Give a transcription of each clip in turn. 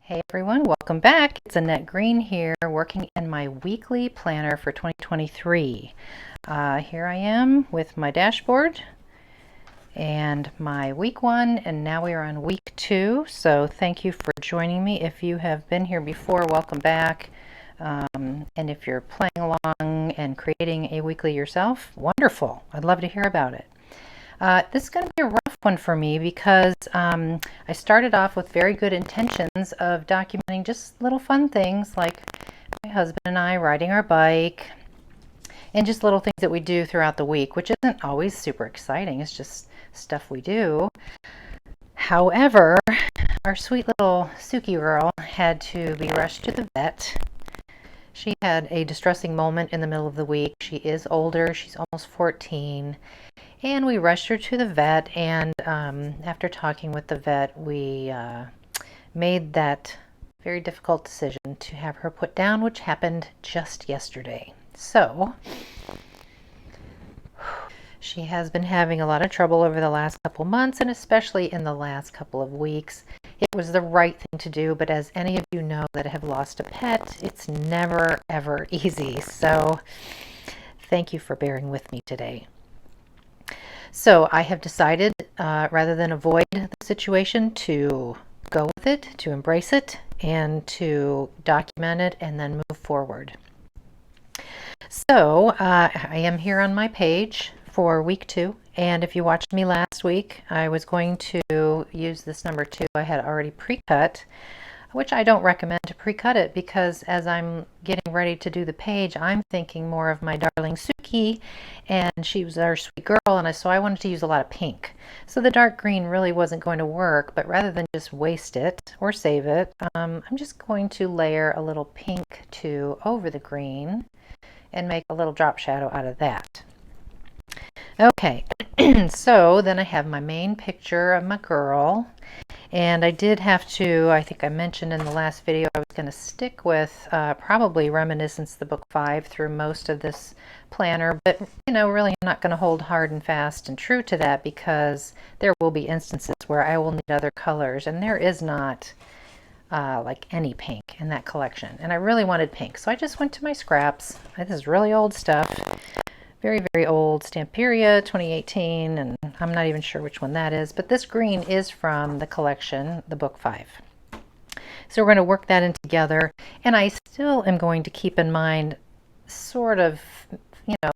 Hey everyone, welcome back. It's Annette Green here, working in my weekly planner for 2023. Here I am with my dashboard and my week one, and now we are on week two. So thank you for joining me. If you have been here before, welcome back. And if you're playing along and creating a weekly yourself, wonderful. I'd love to hear about it. This is going to be a rough one for me because I started off with very good intentions of documenting just little fun things like my husband and I riding our bike and just little things that we do throughout the week, which isn't always super exciting. It's just stuff we do. However, our sweet little Suki girl had to be rushed to the vet. She had a distressing moment in the middle of the week. She is older. She's almost 14. And we rushed her to the vet, and after talking with the vet, we made that very difficult decision to have her put down, which happened just yesterday. So she has been having a lot of trouble over the last couple months, and especially in the last couple of weeks. It was the right thing to do, but as any of you know that have lost a pet, it's never, ever easy. So thank you for bearing with me today. So I have decided, rather than avoid the situation, to go with it, to embrace it, and to document it and then move forward. So I am here on my page for week two. And if you watched me last week, I was going to use this number 2 I had already pre-cut, which I don't recommend to pre-cut it because as I'm getting ready to do the page, I'm thinking more of my darling Suki, and she was our sweet girl, and so I wanted to use a lot of pink. So the dark green really wasn't going to work, but rather than just waste it or save it, I'm just going to layer a little pink too over the green and make a little drop shadow out of that. Okay, so then I have my main picture of my girl. And I did have to, I think I mentioned in the last video, I was going to stick with probably Reminiscence, the book 5, through most of this planner. But, really I'm not going to hold hard and fast and true to that because there will be instances where I will need other colors. And there is not like any pink in that collection. And I really wanted pink. So I just went to my scraps. This is really old stuff. Very, very old Stamperia 2018, and I'm not even sure which one that is, but this green is from the collection, the book 5. So we're going to work that in together, and I still am going to keep in mind sort of,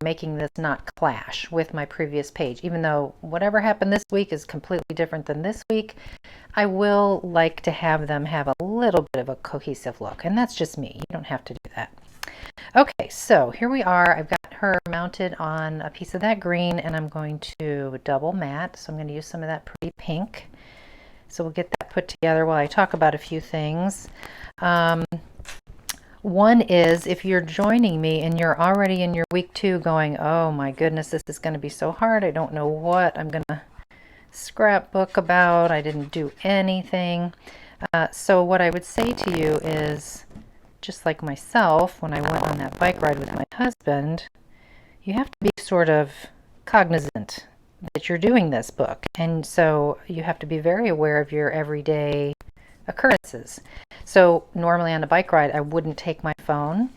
making this not clash with my previous page. Even though whatever happened this week is completely different than this week, I will like to have them have a little bit of a cohesive look, and that's just me. You don't have to do that. Okay, so here we are. I've got her mounted on a piece of that green, and I'm going to double matte. So I'm going to use some of that pretty pink. So we'll get that put together while I talk about a few things. One is if you're joining me and you're already in your week 2 going, oh my goodness, this is going to be so hard. I don't know what I'm going to scrapbook about. I didn't do anything. So what I would say to you is, just like myself, when I went on that bike ride with my husband, you have to be sort of cognizant that you're doing this book. And so you have to be very aware of your everyday occurrences. So normally on a bike ride, I wouldn't take my phone,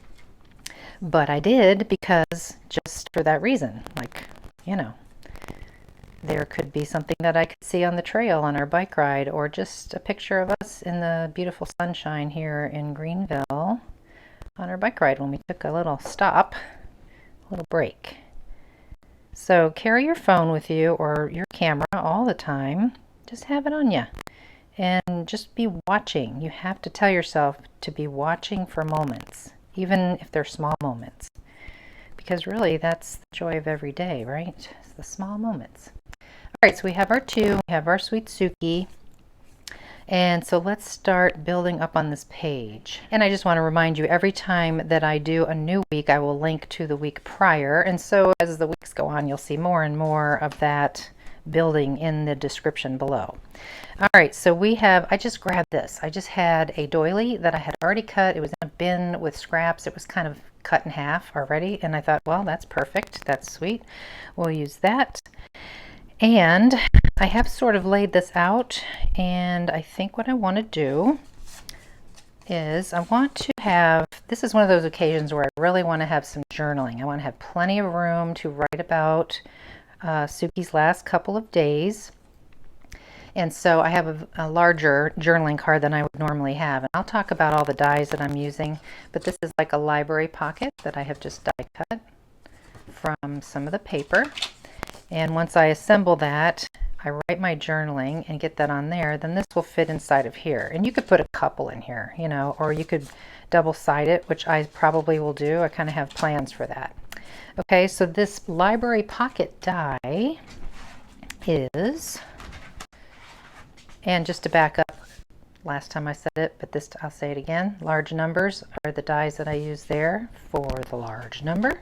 but I did because just for that reason, there could be something that I could see on the trail on our bike ride, or just a picture of us in the beautiful sunshine here in Greenville on our bike ride when we took a little stop, a little break. So carry your phone with you or your camera all the time. Just have it on you and just be watching. You have to tell yourself to be watching for moments, even if they're small moments, because really that's the joy of every day, right? It's the small moments. All right, so we have our 2, we have our sweet Suki, and so let's start building up on this page. And I just want to remind you, every time that I do a new week, I will link to the week prior, and so as the weeks go on, you'll see more and more of that building in the description below. All right, so I just grabbed this. I just had a doily that I had already cut. It was in a bin with scraps. It was kind of cut in half already, and I thought, well, that's perfect. That's sweet. We'll use that. And I have sort of laid this out, and I think what I want to do, is I want to have, this is one of those occasions where I really want to have some journaling. I want to have plenty of room to write about Suki's last couple of days. And so I have a larger journaling card than I would normally have. And I'll talk about all the dies that I'm using, but this is like a library pocket that I have just die cut from some of the paper. And once I assemble that, I write my journaling and get that on there, then this will fit inside of here. And you could put a couple in here, you know, or you could double-side it, which I probably will do. I kind of have plans for that. Okay, so this library pocket die is, and just to back up, last time I said it, but this I'll say it again, large numbers are the dies that I use there for the large number.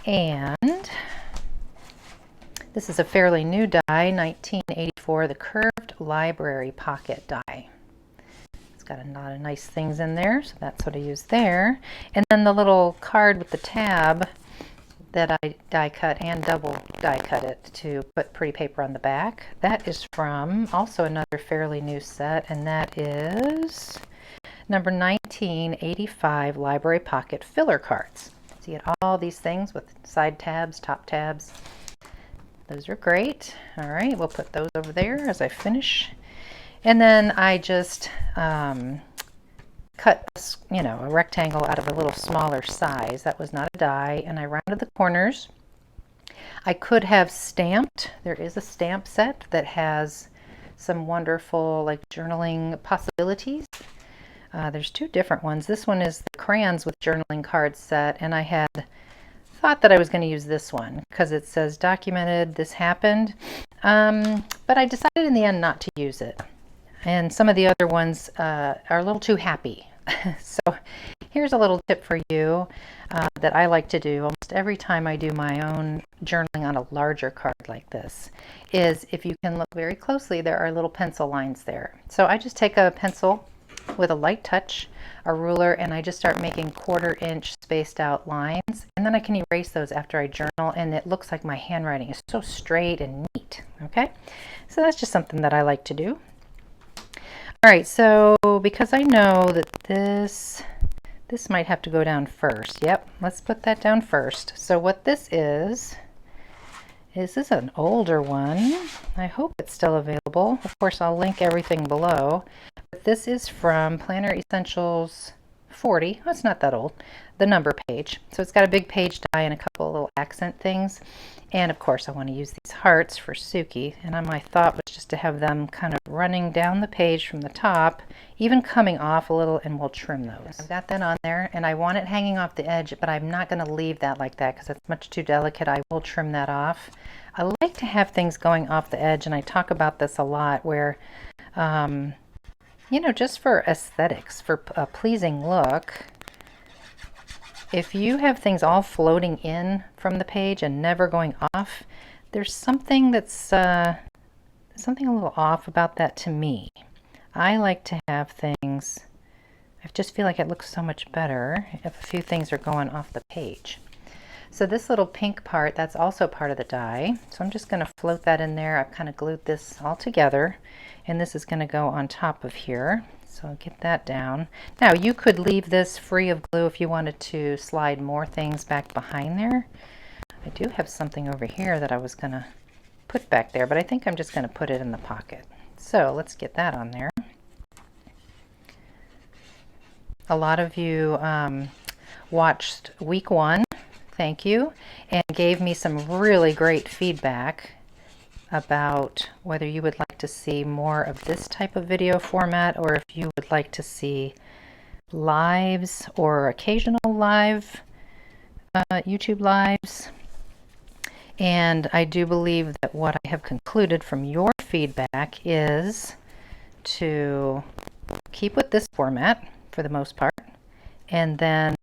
And this is a fairly new die, 1984, the curved library pocket die. It's got a lot of nice things in there, so that's what I use there. And then the little card with the tab that I die cut and double die cut it to put pretty paper on the back. That is from also another fairly new set, and that is number 1985 library pocket filler cards. So you get all these things with side tabs, top tabs. Those are great. All right, we'll put those over there as I finish. And then I just cut, you know, a rectangle out of a little smaller size. That was not a die, and I rounded the corners. I could have stamped. There is a stamp set that has some wonderful like journaling possibilities. There's two different ones. This one is the crayons with journaling cards set, and I had thought that I was going to use this one because it says documented, this happened, but I decided in the end not to use it. And some of the other ones are a little too happy. So here's a little tip for you that I like to do almost every time I do my own journaling on a larger card like this, is if you can look very closely, there are little pencil lines there. So I just take a pencil with a light touch, a ruler, and I just start making 1/4 inch spaced out lines, and then I can erase those after I journal, and it looks like my handwriting is so straight and neat. Okay, so that's just something that I like to do. All right, so because I know that this might have to go down first. Yep, let's put that down first. So what this is this an older one. I hope it's still available. Of course, I'll link everything below. But this is from Planner Essentials 40. Oh, it's not that old. The number page. So it's got a big page die and a couple of little accent things. And of course, I want to use these hearts for Suki. And my thought was just to have them kind of running down the page from the top, even coming off a little, and we'll trim those. I've got that on there, and I want it hanging off the edge, but I'm not going to leave that like that because it's much too delicate. I will trim that off. I like to have things going off the edge, and I talk about this a lot where, you know, just for aesthetics, for a pleasing look, if you have things all floating in from the page and never going off, there's something that's something a little off about that to me. I like to have things, I just feel like it looks so much better if a few things are going off the page. So this little pink part, that's also part of the die. So I'm just going to float that in there. I've kind of glued this all together, and this is going to go on top of here. So I'll get that down. Now you could leave this free of glue if you wanted to slide more things back behind there. I do have something over here that I was going to put back there, but I think I'm just going to put it in the pocket. So let's get that on there. A lot of you watched week 1, thank you, and gave me some really great feedback about whether you would like to see more of this type of video format, or if you would like to see lives or occasional live YouTube lives. And I do believe that what I have concluded from your feedback is to keep with this format for the most part, and then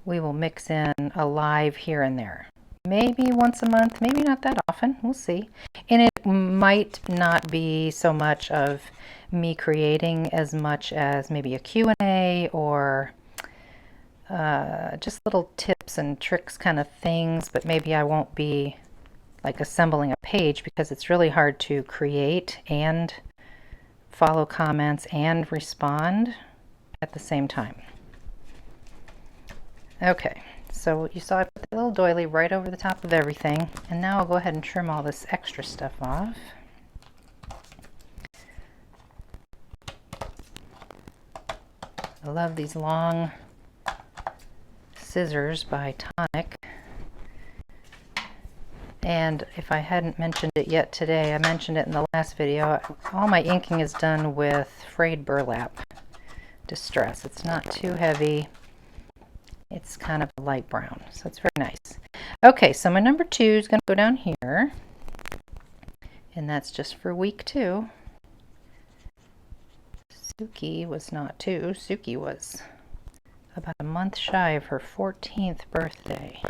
we will mix in a live here and there. Maybe once a month, maybe not that often, we'll see. And it might not be so much of me creating as much as maybe a Q&A or just little tips and tricks kind of things, but maybe I won't be like assembling a page because it's really hard to create and follow comments and respond at the same time. Okay, so you saw I put the little doily right over the top of everything, and now I'll go ahead and trim all this extra stuff off. I love these long scissors by Tonic. And if I hadn't mentioned it yet today, I mentioned it in the last video, all my inking is done with frayed burlap distress. It's not too heavy. It's kind of a light brown, so it's very nice. Okay, so my number 2 is going to go down here, and that's just for week 2. Suki was not 2. Suki was about a month shy of her 14th birthday.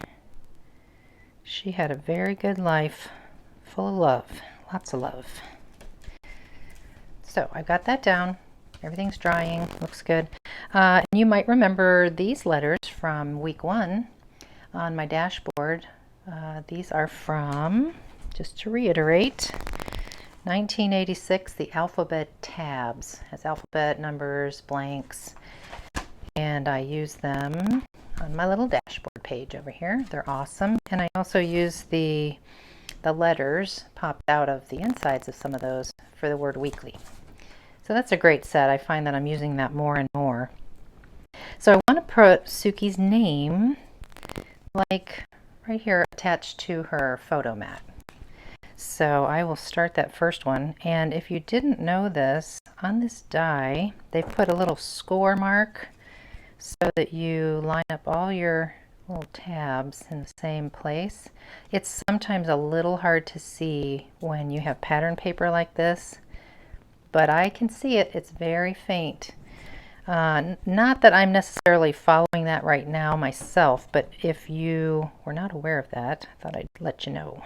She had a very good life, full of love, lots of love. So I got that down. Everything's drying, looks good. And you might remember these letters from week 1 on my dashboard. These are from, just to reiterate, 1986, the alphabet tabs. It has alphabet, numbers, blanks, and I use them on my little dashboard page over here. They're awesome. And I also use the letters popped out of the insides of some of those for the word weekly. So that's a great set. I find that I'm using that more and more. So I want to put Suki's name like right here attached to her photo mat. So I will start that first one. And if you didn't know this, on this die, they've put a little score mark so that you line up all your little tabs in the same place. It's sometimes a little hard to see when you have pattern paper like this, but I can see it. It's very faint. Not that I'm necessarily following that right now myself, but if you were not aware of that, I thought I'd let you know.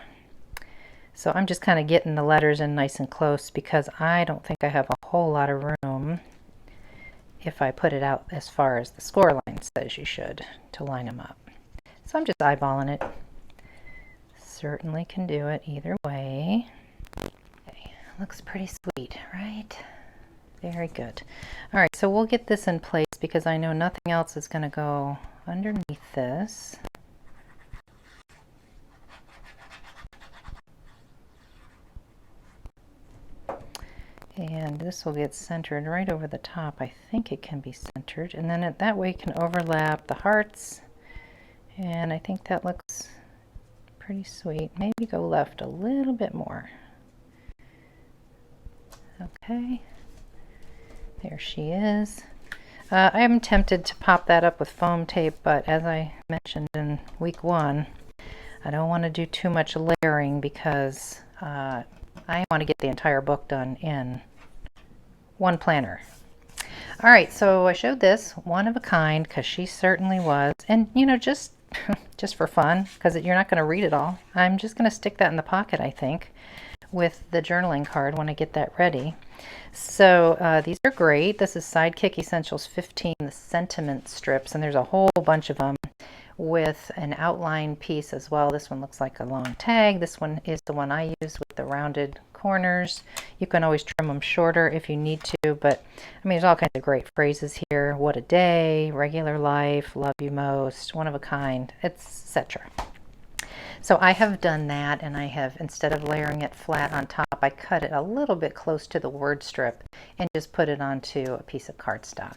So I'm just kind of getting the letters in nice and close because I don't think I have a whole lot of room if I put it out as far as the score line says you should to line them up. So I'm just eyeballing it. Certainly can do it either way. Okay, looks pretty sweet, right? Very good. All right, so we'll get this in place because I know nothing else is going to go underneath this. And this will get centered right over the top. I think it can be centered. And then that way it can overlap the hearts. And I think that looks pretty sweet. Maybe go left a little bit more. Okay. There she is. I am tempted to pop that up with foam tape, but as I mentioned in week 1, I don't want to do too much layering because I want to get the entire book done in one planner. All right, so I showed this, one of a kind, because she certainly was. And, you know, just for fun, because you're not going to read it all, I'm just going to stick that in the pocket, I think, with the journaling card when I get that ready. So these are great. This is Sidekick Essentials 15, the sentiment strips, and there's a whole bunch of them with an outline piece as well. This one looks like a long tag. This one is the one I use with the rounded corners. You can always trim them shorter if you need to, but I mean, there's all kinds of great phrases here. What a day, regular life, love you most, one of a kind, etc. So I have done that, and I have, instead of layering it flat on top, I cut it a little bit close to the word strip and just put it onto a piece of cardstock.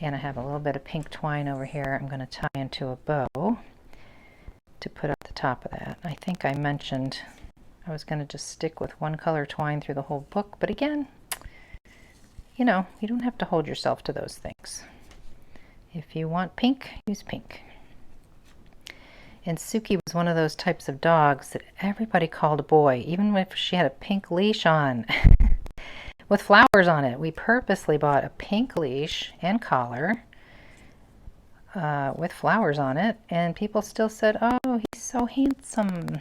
And I have a little bit of pink twine over here I'm going to tie into a bow to put up the top of that. I think I mentioned I was going to just stick with one color twine through the whole book, but again, you know, you don't have to hold yourself to those things. If you want pink, use pink. And Suki was one of those types of dogs that everybody called a boy, even if she had a pink leash on with flowers on it. We purposely bought a pink leash and collar with flowers on it, and people still said, "Oh, he's so handsome."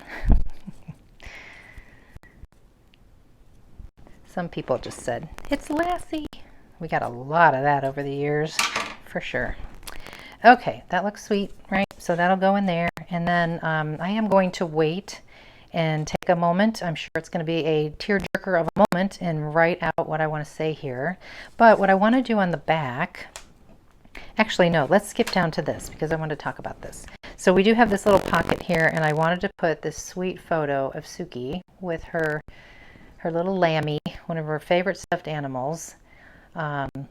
Some people just said, "It's Lassie." We got a lot of that over the years, for sure. Okay, that looks sweet, right? So that'll go in there. And then I am going to wait and take a moment. I'm sure it's going to be a tearjerker of a moment and write out what I want to say here. But what I want to do on the back, actually no, let's skip down to this because I want to talk about this. So we do have this little pocket here, and I wanted to put this sweet photo of Suki with her little Lammy, one of her favorite stuffed animals.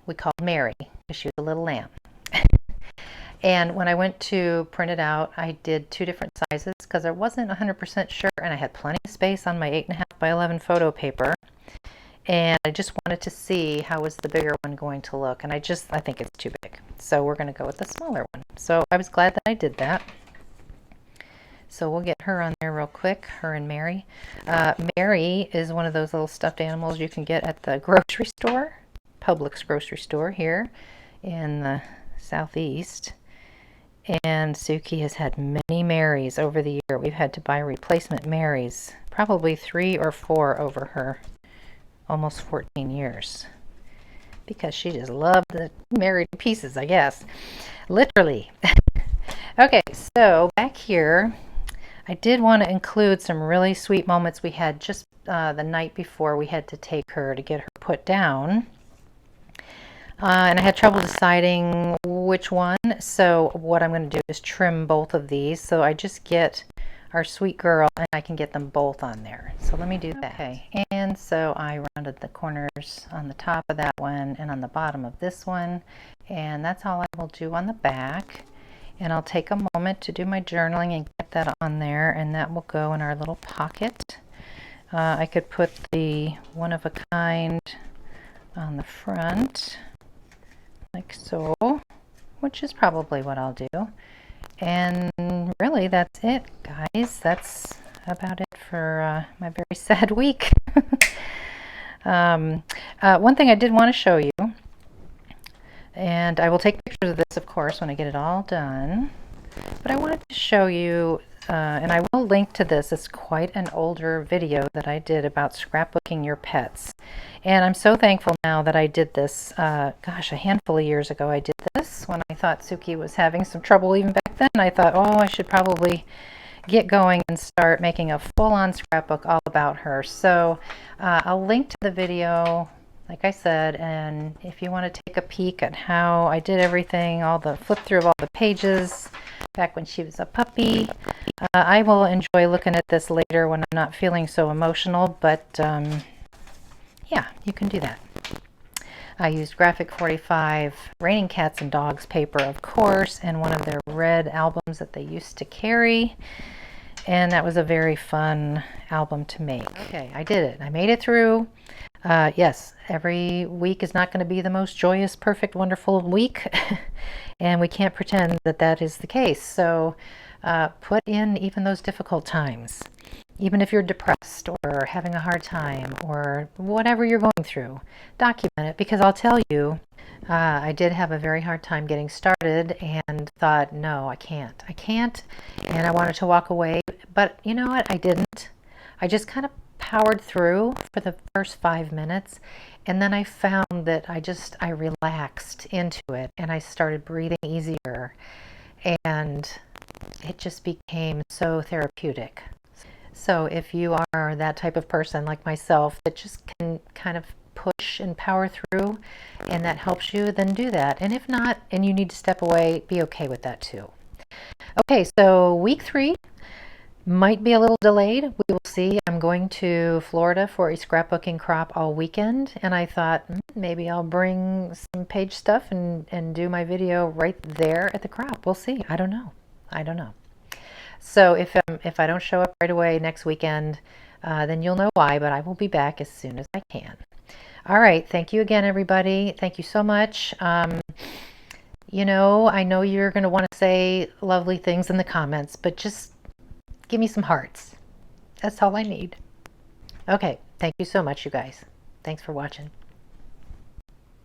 We called Mary because she was a little lamb. And when I went to print it out, I did 2 different sizes because I wasn't 100% sure, and I had plenty of space on my 8.5 by 11 photo paper. And I just wanted to see how was the bigger one going to look, and I think it's too big. So we're going to go with the smaller one. So I was glad that I did that. So we'll get her on there real quick, her and Mary. Mary is one of those little stuffed animals you can get at the grocery store, Publix grocery store here in the southeast. And Suki has had many Marys over the year. We've had to buy replacement Marys, probably 3 or 4 over her almost 14 years, because she just loved the Mary to pieces, I guess, literally. Okay, so back here, I did want to include some really sweet moments we had just the night before we had to take her to get her put down. And I had trouble deciding which one, so what I'm going to do is trim both of these so I just get our sweet girl and I can get them both on there. So let me do that. Okay, and so I rounded the corners on the top of that one and on the bottom of this one, and that's all I will do on the back. And I'll take a moment to do my journaling and get that on there, and that will go in our little pocket. I could put the one of a kind on the front, like so, which is probably what I'll do. And really, that's it, guys. That's about it for my very sad week. One thing I did want to show you, and I will take pictures of this, of course, when I get it all done, but I wanted to show you, and I will link to this. It's quite an older video that I did about scrapbooking your pets. And I'm so thankful now that I did this. Gosh, a handful of years ago I did this when I thought Suki was having some trouble even back then. I thought, oh, I should probably get going and start making a full-on scrapbook all about her. So I'll link to the video, like I said, and if you want to take a peek at how I did everything, all the flip through of all the pages back when she was a puppy, I will enjoy looking at this later when I'm not feeling so emotional, but yeah, you can do that. I used Graphic 45 Raining Cats and Dogs paper, of course, and one of their red albums that they used to carry. And that was a very fun album to make. Okay, I did it. I made it through. Yes, every week is not going to be the most joyous, perfect, wonderful week. And we can't pretend that that is the case. So put in even those difficult times. Even if you're depressed or having a hard time or whatever you're going through, document it, because I'll tell you, I did have a very hard time getting started and thought, no, I can't, and I wanted to walk away, but you know what, I didn't. I just kind of powered through for the first 5 minutes, and then I found that I relaxed into it, and I started breathing easier, and it just became so therapeutic. So if you are that type of person like myself that just can kind of push and power through and that helps you, then do that. And if not, and you need to step away, be okay with that too. Okay, so week 3 might be a little delayed. We will see. I'm going to Florida for a scrapbooking crop all weekend, and I thought maybe I'll bring some page stuff and do my video right there at the crop. We'll see. I don't know. So if I don't show up right away next weekend, then you'll know why, but I will be back as soon as I can. All right. Thank you again, everybody. Thank you so much. You know, I know you're going to want to say lovely things in the comments, but just give me some hearts. That's all I need. Okay. Thank you so much, you guys. Thanks for watching.